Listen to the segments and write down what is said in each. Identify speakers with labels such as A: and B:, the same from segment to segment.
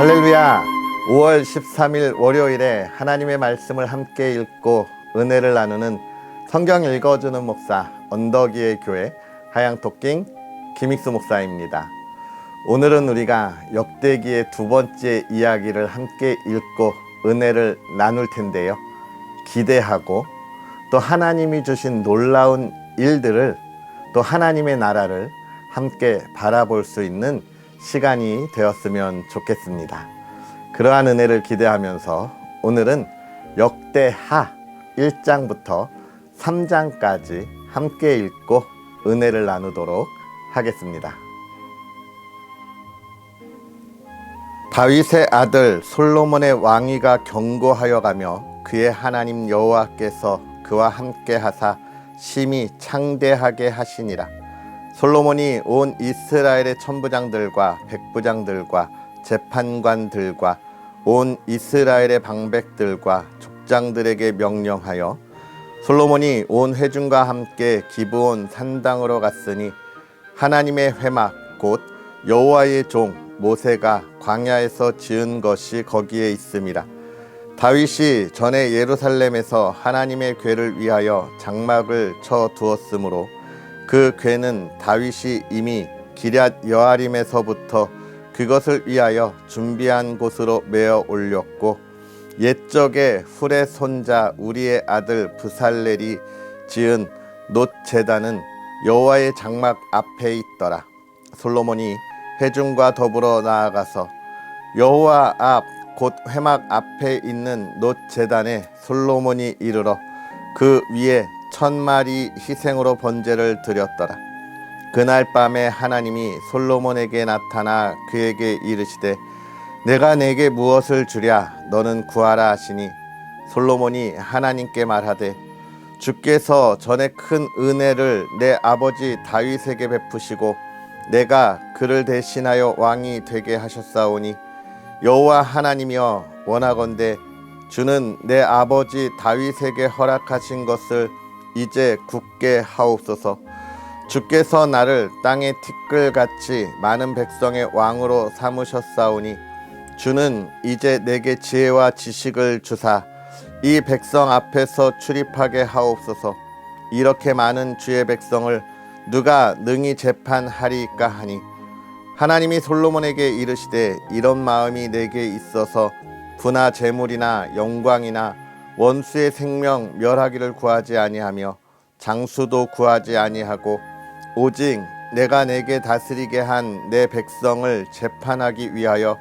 A: 할렐루야. 5월 13일 월요일에 하나님의 말씀을 함께 읽고 은혜를 나누는 성경 읽어주는 목사 언덕위의 교회 하양토킹 김익수 목사입니다. 오늘은 우리가 역대기의 두 번째 이야기를 함께 읽고 은혜를 나눌 텐데요. 기대하고 또 하나님이 주신 놀라운 일들을 또 하나님의 나라를 함께 바라볼 수 있는 시간이 되었으면 좋겠습니다. 그러한 은혜를 기대하면서 오늘은 역대하 1장부터 3장까지 함께 읽고 은혜를 나누도록 하겠습니다. 다윗의 아들 솔로몬의 왕위가 견고하여 가며 그의 하나님 여호와께서 그와 함께 하사 심히 창대하게 하시니라. 솔로몬이 온 이스라엘의 천부장들과 백부장들과 재판관들과 온 이스라엘의 방백들과 족장들에게 명령하여 솔로몬이 온 회중과 함께 기브온 산당으로 갔으니 하나님의 회막 곧 여호와의 종 모세가 광야에서 지은 것이 거기에 있음이라. 다윗이 전에 예루살렘에서 하나님의 궤를 위하여 장막을 쳐 두었으므로 그 궤는 다윗이 이미 기럇 여아림에서부터 그것을 위하여 준비한 곳으로 메어 올렸고 옛적에 훌의 손자 우리의 아들 브살렐이 지은 놋 제단은 여호와의 장막 앞에 있더라. 솔로몬이 회중과 더불어 나아가서 여호와 앞 곧 회막 앞에 있는 놋 제단에 솔로몬이 이르러 그 위에 1000마리 희생으로 번제를 드렸더라. 그날 밤에 하나님이 솔로몬에게 나타나 그에게 이르시되 내가 내게 무엇을 주랴 너는 구하라 하시니 솔로몬이 하나님께 말하되 주께서 전에 큰 은혜를 내 아버지 다윗에게 베푸시고 내가 그를 대신하여 왕이 되게 하셨사오니 여호와 하나님이여 원하건대 주는 내 아버지 다윗에게 허락하신 것을 이제 굳게 하옵소서. 주께서 나를 땅의 티끌같이 많은 백성의 왕으로 삼으셨사오니 주는 이제 내게 지혜와 지식을 주사 이 백성 앞에서 출입하게 하옵소서. 이렇게 많은 주의 백성을 누가 능히 재판하리까 하니 하나님이 솔로몬에게 이르시되 이런 마음이 내게 있어서 부나 재물이나 영광이나 원수의 생명 멸하기를 구하지 아니하며 장수도 구하지 아니하고 오직 내가 내게 다스리게 한 내 백성을 재판하기 위하여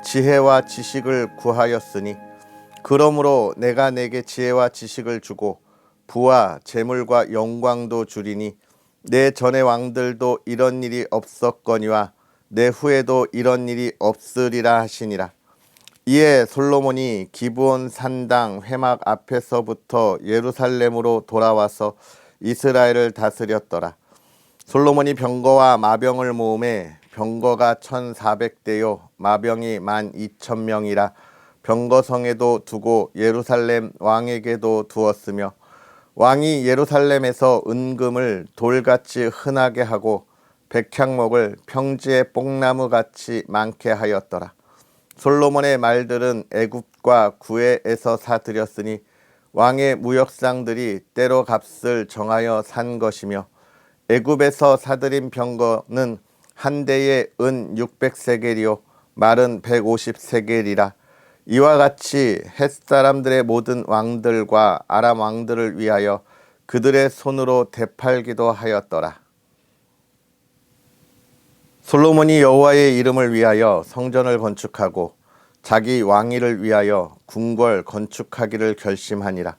A: 지혜와 지식을 구하였으니 그러므로 내가 내게 지혜와 지식을 주고 부와 재물과 영광도 주리니 내 전의 왕들도 이런 일이 없었거니와 내 후에도 이런 일이 없으리라 하시니라. 이에 솔로몬이 기브온 산당 회막 앞에서부터 예루살렘으로 돌아와서 이스라엘을 다스렸더라. 솔로몬이 병거와 마병을 모음에 병거가 1400대요 마병이 12,000명이라 병거성에도 두고 예루살렘 왕에게도 두었으며 왕이 예루살렘에서 은금을 돌같이 흔하게 하고 백향목을 평지의 뽕나무같이 많게 하였더라. 솔로몬의 말들은 애굽과 구해에서 사들였으니 왕의 무역상들이 때로 값을 정하여 산 것이며 애굽에서 사들인 병거는 한 대에 은 600세겔이요 말은 150세겔이라. 이와 같이 헷사람들의 모든 왕들과 아람 왕들을 위하여 그들의 손으로 되팔기도 하였더라. 솔로몬이 여호와의 이름을 위하여 성전을 건축하고 자기 왕위를 위하여 궁궐 건축하기를 결심하니라.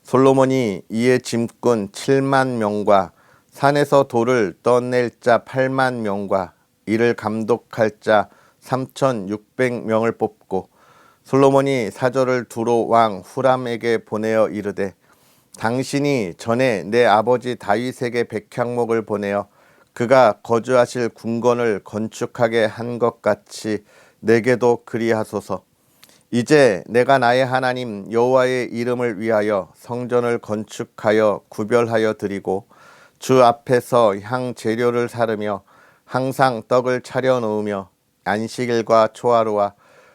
A: 솔로몬이 이에 짐꾼 7만 명과 산에서 돌을 떠낼 자 8만 명과 이를 감독할 자 3,600명을 뽑고 솔로몬이 사절을 두로 왕 후람에게 보내어 이르되 당신이 전에 내 아버지 다윗에게 백향목을 보내어 그가 거주하실 궁궐을 건축하게 한 것 같이 내게도 그리하소서. 이제 내가 나의 하나님 여호와의 이름을 위하여 성전을 건축하여 구별하여 드리고 주 앞에서 향 재료를 사르며 항상 떡을 차려 놓으며 안식일과 초하루와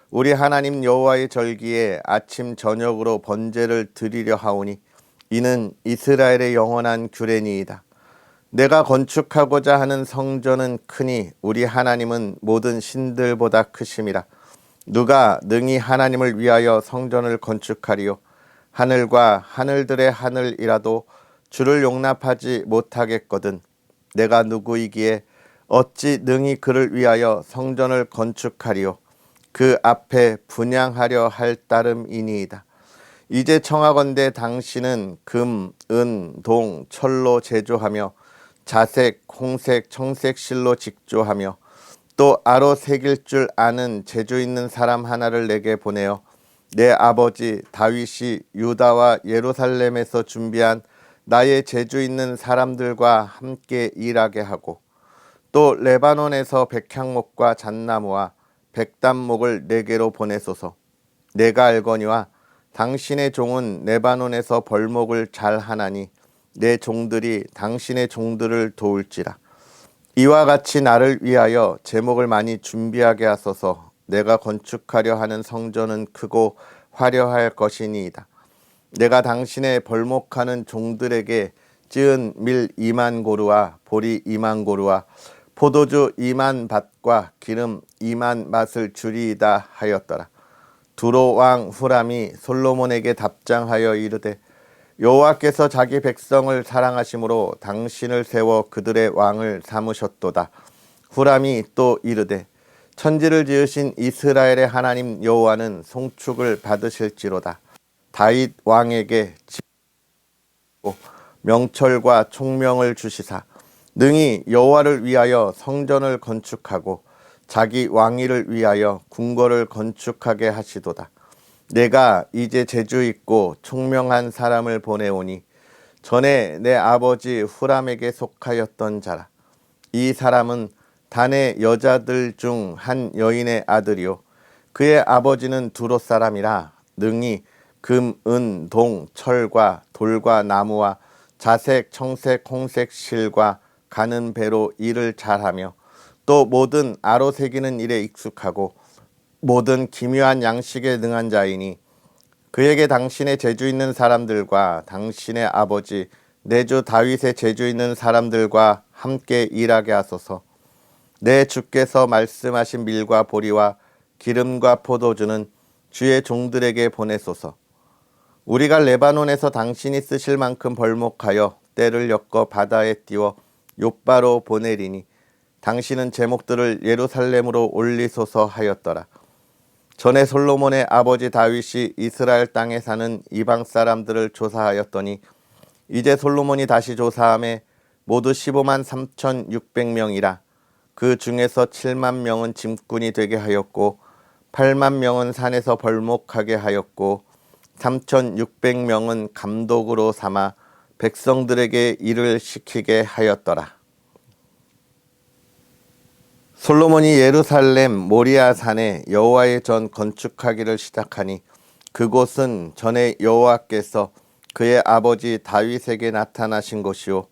A: 우리 하나님 여호와의 절기에 아침 저녁으로 번제를 드리려 하오니 이는 이스라엘의 영원한 규례니이다. 내가 건축하고자 하는 성전은 크니 우리 하나님은 모든 신들보다 크심이라. 누가 능히 하나님을 위하여 성전을 건축하리요? 하늘과 하늘들의 하늘이라도 주를 용납하지 못하겠거든. 내가 누구이기에 어찌 능히 그를 위하여 성전을 건축하리요? 그 앞에 분향하려 할 따름이니이다. 이제 청하건대 당신은 금, 은, 동, 철로 제조하며 자색, 홍색, 청색 실로 직조하며 또 아로 새길 줄 아는 재주 있는 사람 하나를 내게 보내어 내 아버지 다윗이 유다와 예루살렘에서 준비한 나의 재주 있는 사람들과 함께 일하게 하고 또 레바논에서 백향목과 잣나무와 백담목을 내게로 보내소서. 내가 알거니와 당신의 종은 레바논에서 벌목을 잘 하나니 내 종들이 당신의 종들을 도울지라. 이와 같이 나를 위하여 제목을 많이 준비하게 하소서. 내가 건축하려 하는 성전은 크고 화려할 것이니이다. 내가 당신의 벌목하는 종들에게 찌은 밀 2만 고루와 보리 2만 고루와 포도주 2만 밭과 기름 2만 밭을 주리이다 하였더라. 두로 왕 후람이 솔로몬에게 답장하여 이르되 여호와께서 자기 백성을 사랑하심으로 당신을 세워 그들의 왕을 삼으셨도다. 후람이 또 이르되 천지를 지으신 이스라엘의 하나님 여호와는 송축을 받으실지로다. 다윗 왕에게 명철과 총명을 주시사 능히 여호와를 위하여 성전을 건축하고 자기 왕위를 위하여 궁궐을 건축하게 하시도다. 내가 이제 재주 있고 총명한 사람을 보내오니 전에 내 아버지 후람에게 속하였던 자라. 이 사람은 단의 여자들 중 한 여인의 아들이요 그의 아버지는 두로 사람이라 능히 금, 은, 동, 철과 돌과 나무와 자색, 청색, 홍색 실과 가는 배로 일을 잘하며 또 모든 아로 새기는 일에 익숙하고 모든 기묘한 양식에 능한 자이니 그에게 당신의 재주 있는 사람들과 당신의 아버지 내 주 다윗의 재주 있는 사람들과 함께 일하게 하소서. 내 주께서 말씀하신 밀과 보리와 기름과 포도주는 주의 종들에게 보내소서. 우리가 레바논에서 당신이 쓰실 만큼 벌목하여 때를 엮어 바다에 띄워 욥바로 보내리니 당신은 제목들을 예루살렘으로 올리소서 하였더라. 전에 솔로몬의 아버지 다윗이 이스라엘 땅에 사는 이방 사람들을 조사하였더니 이제 솔로몬이 다시 조사함에 모두 15만 3,600명이라. 그 중에서 7만 명은 짐꾼이 되게 하였고 8만 명은 산에서 벌목하게 하였고 3,600명은 감독으로 삼아 백성들에게 일을 시키게 하였더라. 솔로몬이 예루살렘 모리아 산에 여호와의 전 건축하기를 시작하니 그곳은 전에 여호와께서 그의 아버지 다윗에게 나타나신 곳이요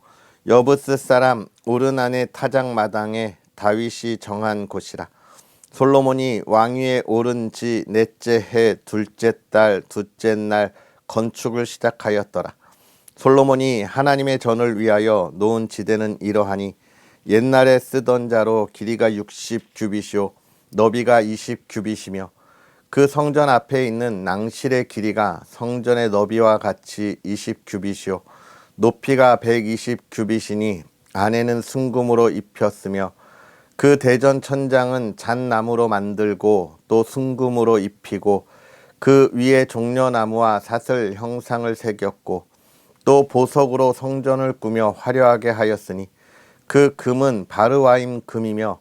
A: 여부스 사람 오르난의 타작마당에 다윗이 정한 곳이라. 솔로몬이 왕위에 오른 지 넷째 해 둘째 달 둘째 날 건축을 시작하였더라. 솔로몬이 하나님의 전을 위하여 놓은 지대는 이러하니 옛날에 쓰던 자로 길이가 60규빗이요 너비가 20규빗이며 그 성전 앞에 있는 낭실의 길이가 성전의 너비와 같이 20규빗이요 높이가 120규빗이니 안에는 순금으로 입혔으며 그 대전 천장은 잣나무로 만들고 또 순금으로 입히고 그 위에 종려나무와 사슬 형상을 새겼고 또 보석으로 성전을 꾸며 화려하게 하였으니 그 금은 바르와임 금이며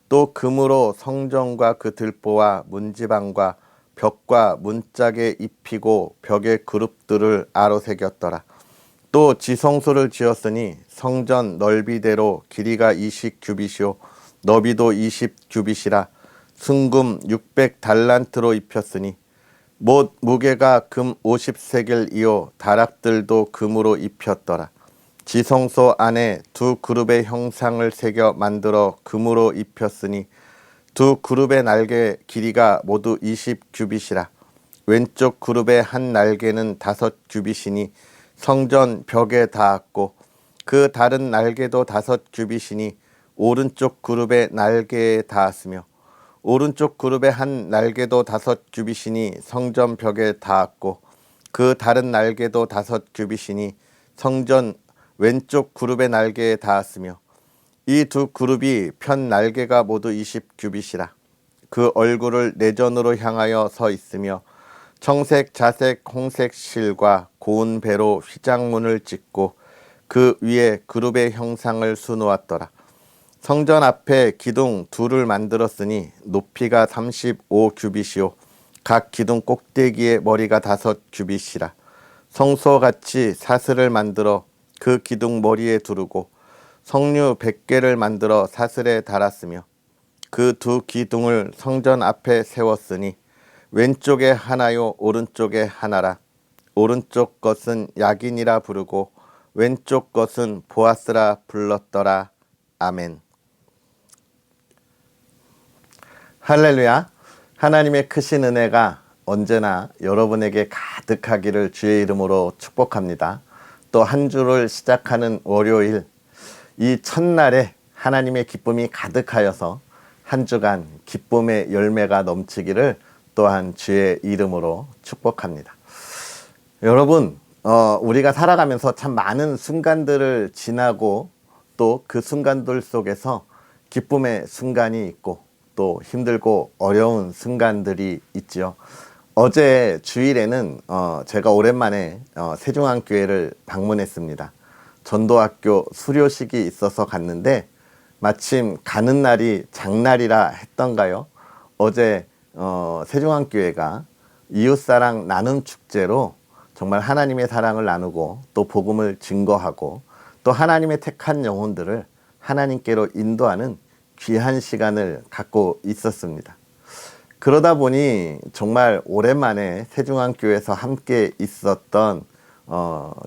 A: 또 금으로 성전과 그 들보와 문지방과 벽과 문짝에 입히고 벽의 그룹들을 아로 새겼더라. 또 지성소를 지었으니 성전 넓이대로 길이가 20규빗이요 너비도 20규빗이라 순금 600달란트로 입혔으니 못 무게가 금 50세겔이요 다락들도 금으로 입혔더라. 지성소 안에 두 그룹의 형상을 새겨 만들어 금으로 입혔으니 두 그룹의 날개 길이가 모두 20규빗이라. 왼쪽 그룹의 한 날개는 5규빗이니 성전 벽에 닿았고, 그 다른 날개도 5규빗이니 오른쪽 그룹의 날개에 닿았으며, 오른쪽 그룹의 한 날개도 5규빗이니 성전 벽에 닿았고, 그 다른 날개도 5규빗이니 성전 왼쪽 그룹의 날개에 닿았으며, 이 두 그룹이 편 날개가 모두 20규빗이라. 그 얼굴을 내전으로 향하여 서 있으며 청색, 자색, 홍색 실과 고운 배로 휘장문을 찍고 그 위에 그룹의 형상을 수놓았더라. 성전 앞에 기둥 둘을 만들었으니 높이가 35규빗이요 각 기둥 꼭대기에 머리가 5규빗이라. 성소같이 사슬을 만들어 그 기둥 머리에 두르고 석류 100개를 만들어 사슬에 달았으며, 그 두 기둥을 성전 앞에 세웠으니 왼쪽에 하나요 오른쪽에 하나라. 오른쪽 것은 야긴이라 부르고 왼쪽 것은 보아스라 불렀더라. 아멘. 할렐루야. 하나님의 크신 은혜가 언제나 여러분에게 가득하기를 주의 이름으로 축복합니다. 또 한 주를 시작하는 월요일, 이 첫날에 하나님의 기쁨이 가득하여서 한 주간 기쁨의 열매가 넘치기를 또한 주의 이름으로 축복합니다. 여러분, 우리가 살아가면서 참 많은 순간들을 지나고 또 그 순간들 속에서 기쁨의 순간이 있고 또 힘들고 어려운 순간들이 있지요. 어제 주일에는 제가 오랜만에 세종안교회를 방문했습니다. 전도학교 수료식이 있어서 갔는데 마침 가는 날이 장날이라 했던가요? 어제 세종안교회가 이웃사랑 나눔 축제로 정말 하나님의 사랑을 나누고 또 복음을 증거하고 또 하나님의 택한 영혼들을 하나님께로 인도하는 귀한 시간을 갖고 있었습니다. 그러다 보니 정말 오랜만에 세종안교회에서 함께 있었던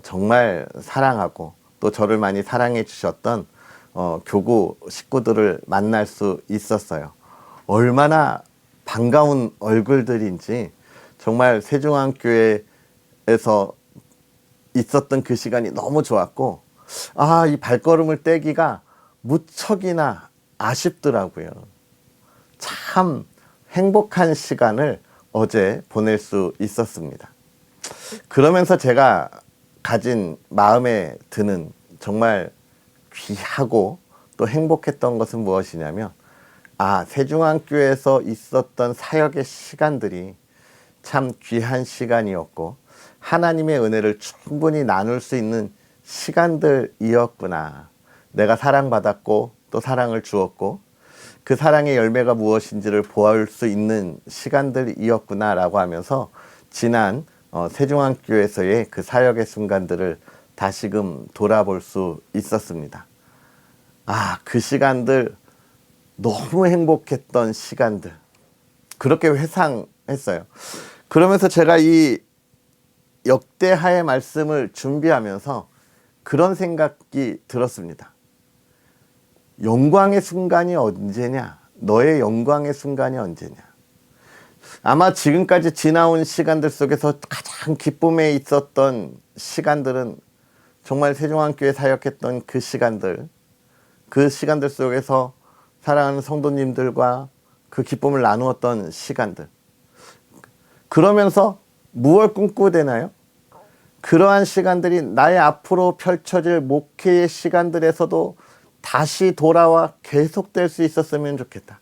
A: 정말 사랑하고 또 저를 많이 사랑해 주셨던 교구 식구들을 만날 수 있었어요. 얼마나 반가운 얼굴들인지 정말 세종안교회에서 있었던 그 시간이 너무 좋았고, 이 발걸음을 떼기가 무척이나 아쉽더라고요. 참 행복한 시간을 어제 보낼 수 있었습니다. 그러면서 제가 가진 마음에 드는 정말 귀하고 또 행복했던 것은 무엇이냐면, 세종안교회에서 있었던 사역의 시간들이 참 귀한 시간이었고 하나님의 은혜를 충분히 나눌 수 있는 시간들이었구나. 내가 사랑받았고 또 사랑을 주었고 그 사랑의 열매가 무엇인지를 보아올 수 있는 시간들이었구나 라고 하면서 지난 세종안교회에서의 그 사역의 순간들을 다시금 돌아볼 수 있었습니다. 그 시간들 너무 행복했던 시간들, 그렇게 회상했어요. 그러면서 제가 이 역대하의 말씀을 준비하면서 그런 생각이 들었습니다. 영광의 순간이 언제냐? 너의 영광의 순간이 언제냐? 아마 지금까지 지나온 시간들 속에서 가장 기쁨에 있었던 시간들은 정말 세종안교회 사역했던 그 시간들 속에서 사랑하는 성도님들과 그 기쁨을 나누었던 시간들. 그러면서 무엇을 꿈꾸되나요? 그러한 시간들이 나의 앞으로 펼쳐질 목회의 시간들에서도 다시 돌아와 계속될 수 있었으면 좋겠다.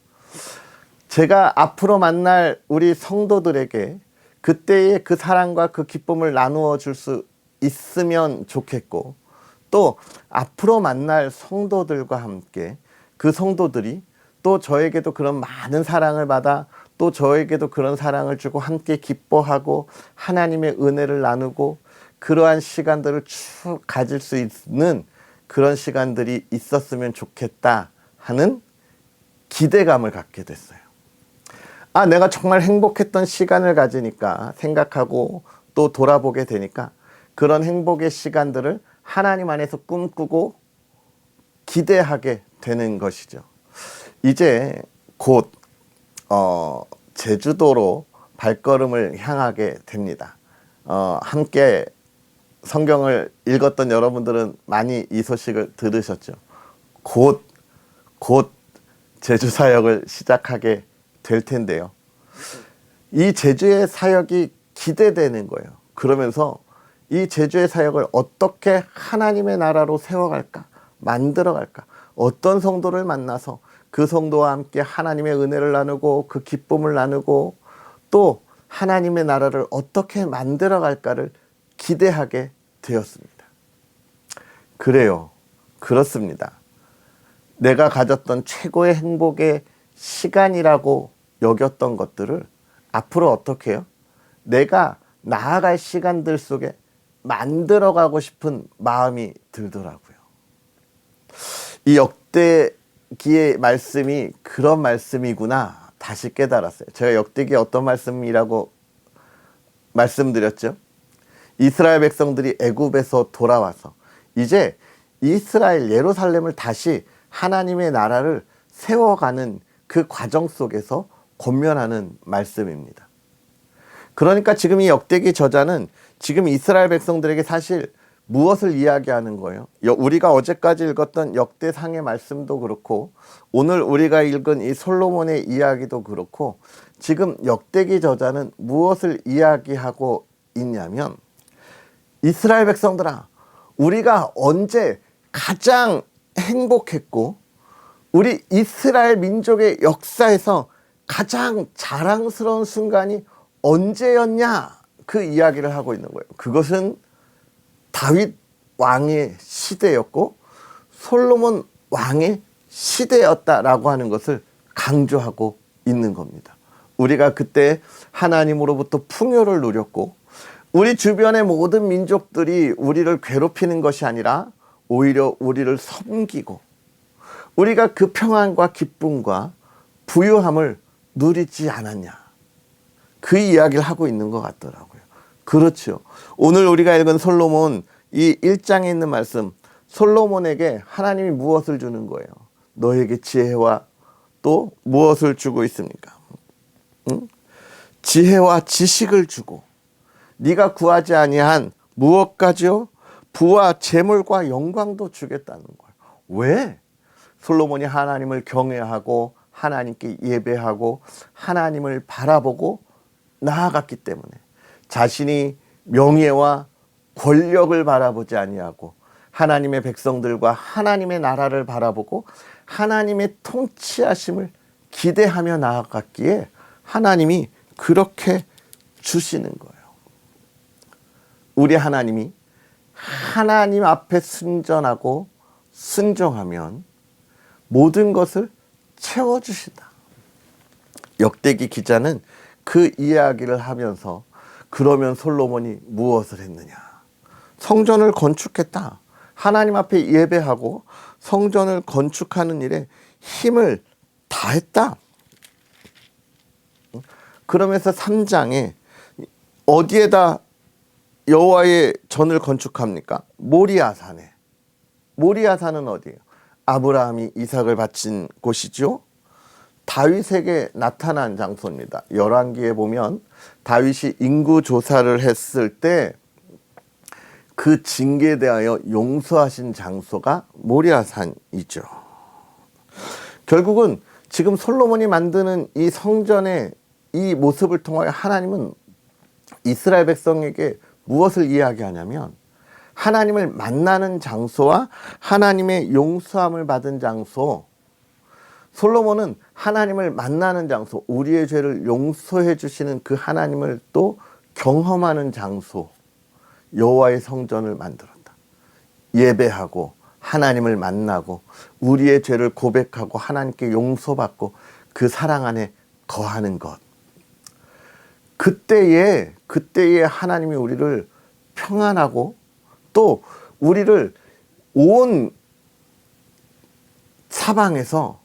A: 제가 앞으로 만날 우리 성도들에게 그때의 그 사랑과 그 기쁨을 나누어 줄 수 있으면 좋겠고, 또 앞으로 만날 성도들과 함께 그 성도들이 또 저에게도 그런 많은 사랑을 받아 또 저에게도 그런 사랑을 주고 함께 기뻐하고 하나님의 은혜를 나누고 그러한 시간들을 쭉 가질 수 있는 그런 시간들이 있었으면 좋겠다 하는 기대감을 갖게 됐어요. 내가 정말 행복했던 시간을 가지니까 생각하고 또 돌아보게 되니까 그런 행복의 시간들을 하나님 안에서 꿈꾸고 기대하게 되는 것이죠. 이제 곧 제주도로 발걸음을 향하게 됩니다. 함께 성경을 읽었던 여러분들은 많이 이 소식을 들으셨죠. 곧 제주 사역을 시작하게 될 텐데요. 이 제주의 사역이 기대되는 거예요. 그러면서 이 제주의 사역을 어떻게 하나님의 나라로 세워갈까, 만들어갈까, 어떤 성도를 만나서 그 성도와 함께 하나님의 은혜를 나누고 그 기쁨을 나누고 또 하나님의 나라를 어떻게 만들어갈까를 기대하게 되었습니다. 그래요. 그렇습니다. 내가 가졌던 최고의 행복의 시간이라고 여겼던 것들을 앞으로 어떻게 해요? 내가 나아갈 시간들 속에 만들어가고 싶은 마음이 들더라고요. 이 역대기의 말씀이 그런 말씀이구나 다시 깨달았어요. 제가 역대기 어떤 말씀이라고 말씀드렸죠? 이스라엘 백성들이 애굽에서 돌아와서 이제 이스라엘 예루살렘을 다시 하나님의 나라를 세워가는 그 과정 속에서 권면하는 말씀입니다. 그러니까 지금 이 역대기 저자는 지금 이스라엘 백성들에게 사실 무엇을 이야기하는 거예요? 우리가 어제까지 읽었던 역대상의 말씀도 그렇고 오늘 우리가 읽은 이 솔로몬의 이야기도 그렇고 지금 역대기 저자는 무엇을 이야기하고 있냐면 이스라엘 백성들아, 우리가 언제 가장 행복했고 우리 이스라엘 민족의 역사에서 가장 자랑스러운 순간이 언제였냐, 그 이야기를 하고 있는 거예요. 그것은 다윗 왕의 시대였고 솔로몬 왕의 시대였다라고 하는 것을 강조하고 있는 겁니다. 우리가 그때 하나님으로부터 풍요를 누렸고 우리 주변의 모든 민족들이 우리를 괴롭히는 것이 아니라 오히려 우리를 섬기고 우리가 그 평안과 기쁨과 부유함을 누리지 않았냐, 그 이야기를 하고 있는 것 같더라고요. 그렇죠. 오늘 우리가 읽은 솔로몬 이 1장에 있는 말씀, 솔로몬에게 하나님이 무엇을 주는 거예요? 너에게 지혜와 또 무엇을 주고 있습니까? 응? 지혜와 지식을 주고 네가 구하지 아니한 무엇까지요? 부와 재물과 영광도 주겠다는 거예요. 왜? 솔로몬이 하나님을 경외하고 하나님께 예배하고 하나님을 바라보고 나아갔기 때문에 자신이 명예와 권력을 바라보지 아니하고 하나님의 백성들과 하나님의 나라를 바라보고 하나님의 통치하심을 기대하며 나아갔기에 하나님이 그렇게 주시는 거예요. 우리 하나님이 하나님 앞에 순전하고 순종하면 모든 것을 채워주신다. 역대기 기자는 그 이야기를 하면서 그러면 솔로몬이 무엇을 했느냐? 성전을 건축했다. 하나님 앞에 예배하고 성전을 건축하는 일에 힘을 다했다. 그러면서 3장에 어디에다 여호와의 전을 건축합니까? 모리아산에. 모리아산은 어디예요? 아브라함이 이삭을 바친 곳이죠. 다윗에게 나타난 장소입니다. 열왕기에 보면 다윗이 인구 조사를 했을 때 그 징계에 대하여 용서하신 장소가 모리아산이죠. 결국은 지금 솔로몬이 만드는 이 성전의 이 모습을 통하여 하나님은 이스라엘 백성에게 무엇을 이야기하냐면 하나님을 만나는 장소와 하나님의 용서함을 받은 장소, 솔로몬은 하나님을 만나는 장소, 우리의 죄를 용서해 주시는 그 하나님을 또 경험하는 장소, 여호와의 성전을 만들었다. 예배하고 하나님을 만나고 우리의 죄를 고백하고 하나님께 용서받고 그 사랑 안에 거하는 것. 그때에 하나님이 우리를 평안하고 또 우리를 온 사방에서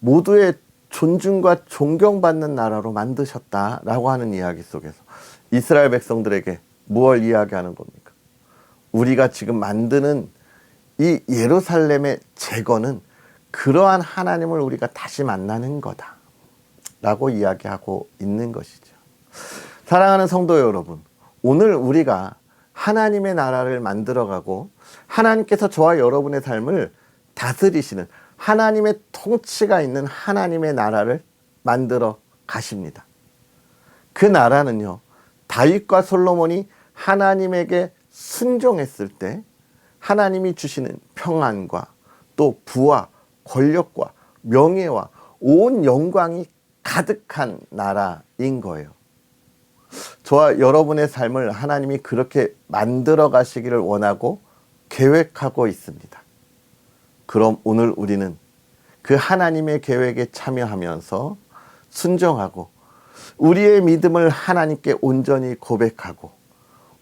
A: 모두의 존중과 존경받는 나라로 만드셨다라고 하는 이야기 속에서 이스라엘 백성들에게 무엇을 이야기하는 겁니까? 우리가 지금 만드는 이 예루살렘의 재건은 그러한 하나님을 우리가 다시 만나는 거다. 라고 이야기하고 있는 것이죠. 사랑하는 성도 여러분, 오늘 우리가 하나님의 나라를 만들어가고 하나님께서 저와 여러분의 삶을 다스리시는 하나님의 통치가 있는 하나님의 나라를 만들어 가십니다. 그 나라는요, 다윗과 솔로몬이 하나님에게 순종했을 때 하나님이 주시는 평안과 또 부와 권력과 명예와 온 영광이 가득한 나라인 거예요. 저와 여러분의 삶을 하나님이 그렇게 만들어 가시기를 원하고 계획하고 있습니다. 그럼 오늘 우리는 그 하나님의 계획에 참여하면서 순종하고 우리의 믿음을 하나님께 온전히 고백하고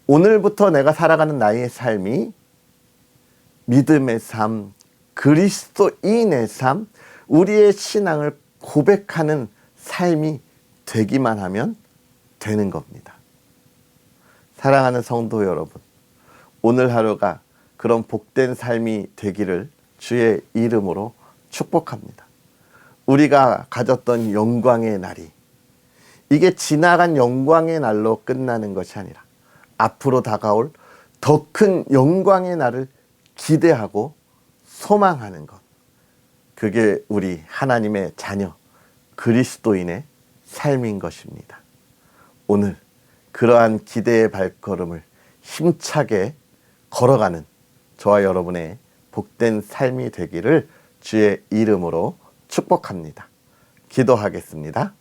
A: 오늘부터 내가 살아가는 나의 삶이 믿음의 삶, 그리스도인의 삶, 우리의 신앙을 고백하는 삶이 되기만 하면 되는 겁니다. 사랑하는 성도 여러분, 오늘 하루가 그런 복된 삶이 되기를 주의 이름으로 축복합니다. 우리가 가졌던 영광의 날이 이게 지나간 영광의 날로 끝나는 것이 아니라 앞으로 다가올 더 큰 영광의 날을 기대하고 소망하는 것, 그게 우리 하나님의 자녀 그리스도인의 삶인 것입니다. 오늘 그러한 기대의 발걸음을 힘차게 걸어가는 저와 여러분의 복된 삶이 되기를 주의 이름으로 축복합니다. 기도하겠습니다.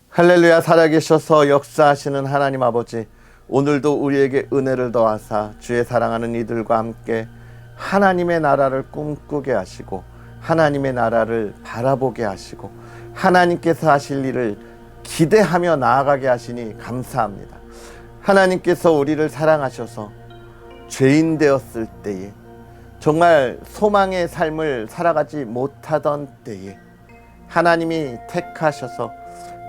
A: 할렐루야. 살아계셔서 역사하시는 하나님 아버지, 오늘도 우리에게 은혜를 더하사 주의 사랑하는 이들과 함께 하나님의 나라를 꿈꾸게 하시고 하나님의 나라를 바라보게 하시고 하나님께서 하실 일을 기대하며 나아가게 하시니 감사합니다. 하나님께서 우리를 사랑하셔서 죄인 되었을 때에 정말 소망의 삶을 살아가지 못하던 때에 하나님이 택하셔서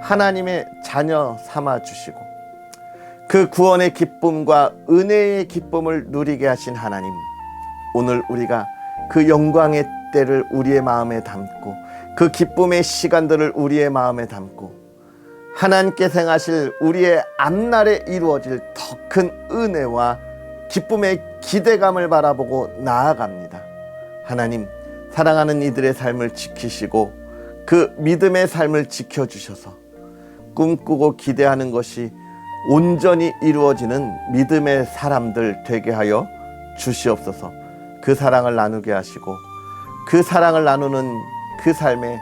A: 하나님의 자녀 삼아 주시고 그 구원의 기쁨과 은혜의 기쁨을 누리게 하신 하나님, 오늘 우리가 그 영광의 때를 우리의 마음에 담고 그 기쁨의 시간들을 우리의 마음에 담고 하나님께서 행하실 우리의 앞날에 이루어질 더 큰 은혜와 기쁨의 기대감을 바라보고 나아갑니다. 하나님, 사랑하는 이들의 삶을 지키시고 그 믿음의 삶을 지켜주셔서 꿈꾸고 기대하는 것이 온전히 이루어지는 믿음의 사람들 되게 하여 주시옵소서. 그 사랑을 나누게 하시고 그 사랑을 나누는 그 삶에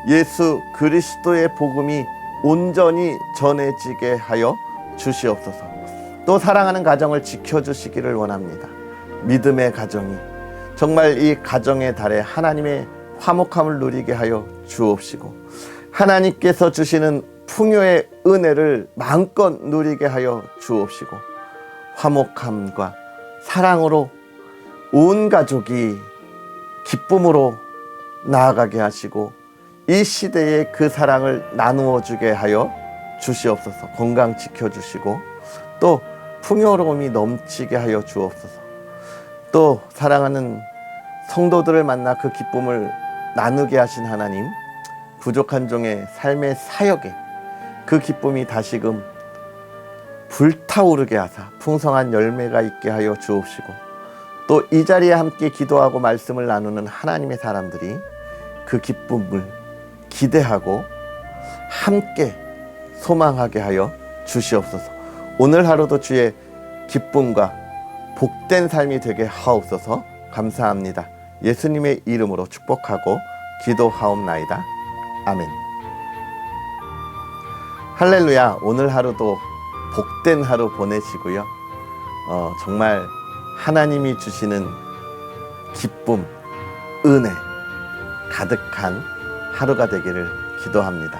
A: 예수 그리스도의 복음이 온전히 전해지게 하여 주시옵소서. 또 사랑하는 가정을 지켜주시기를 원합니다. 믿음의 가정이 정말 이 가정의 달에 하나님의 화목함을 누리게 하여 주옵시고 하나님께서 주시는 풍요의 은혜를 마음껏 누리게 하여 주옵시고 화목함과 사랑으로 온 가족이 기쁨으로 나아가게 하시고 이 시대에 그 사랑을 나누어 주게 하여 주시옵소서. 건강 지켜주시고 또 풍요로움이 넘치게 하여 주옵소서. 또 사랑하는 성도들을 만나 그 기쁨을 나누게 하신 하나님, 부족한 종의 삶의 사역에 그 기쁨이 다시금 불타오르게 하사 풍성한 열매가 있게 하여 주옵시고 또 이 자리에 함께 기도하고 말씀을 나누는 하나님의 사람들이 그 기쁨을 기대하고 함께 소망하게 하여 주시옵소서. 오늘 하루도 주의 기쁨과 복된 삶이 되게 하옵소서. 감사합니다. 예수님의 이름으로 축복하고 기도하옵나이다. 아멘. 할렐루야. 오늘 하루도 복된 하루 보내시고요. 정말 하나님이 주시는 기쁨, 은혜 가득한 하루가 되기를 기도합니다.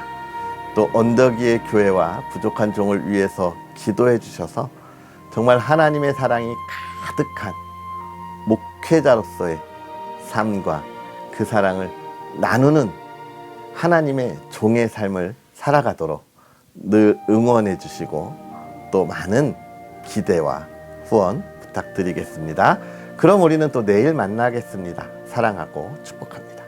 A: 또 언덕 위의 교회와 부족한 종을 위해서 기도해 주셔서 정말 하나님의 사랑이 가득한 목회자로서의 삶과 그 사랑을 나누는 하나님의 종의 삶을 살아가도록 늘 응원해 주시고 또 많은 기대와 후원 부탁드리겠습니다. 그럼 우리는 또 내일 만나겠습니다. 사랑하고 축복합니다.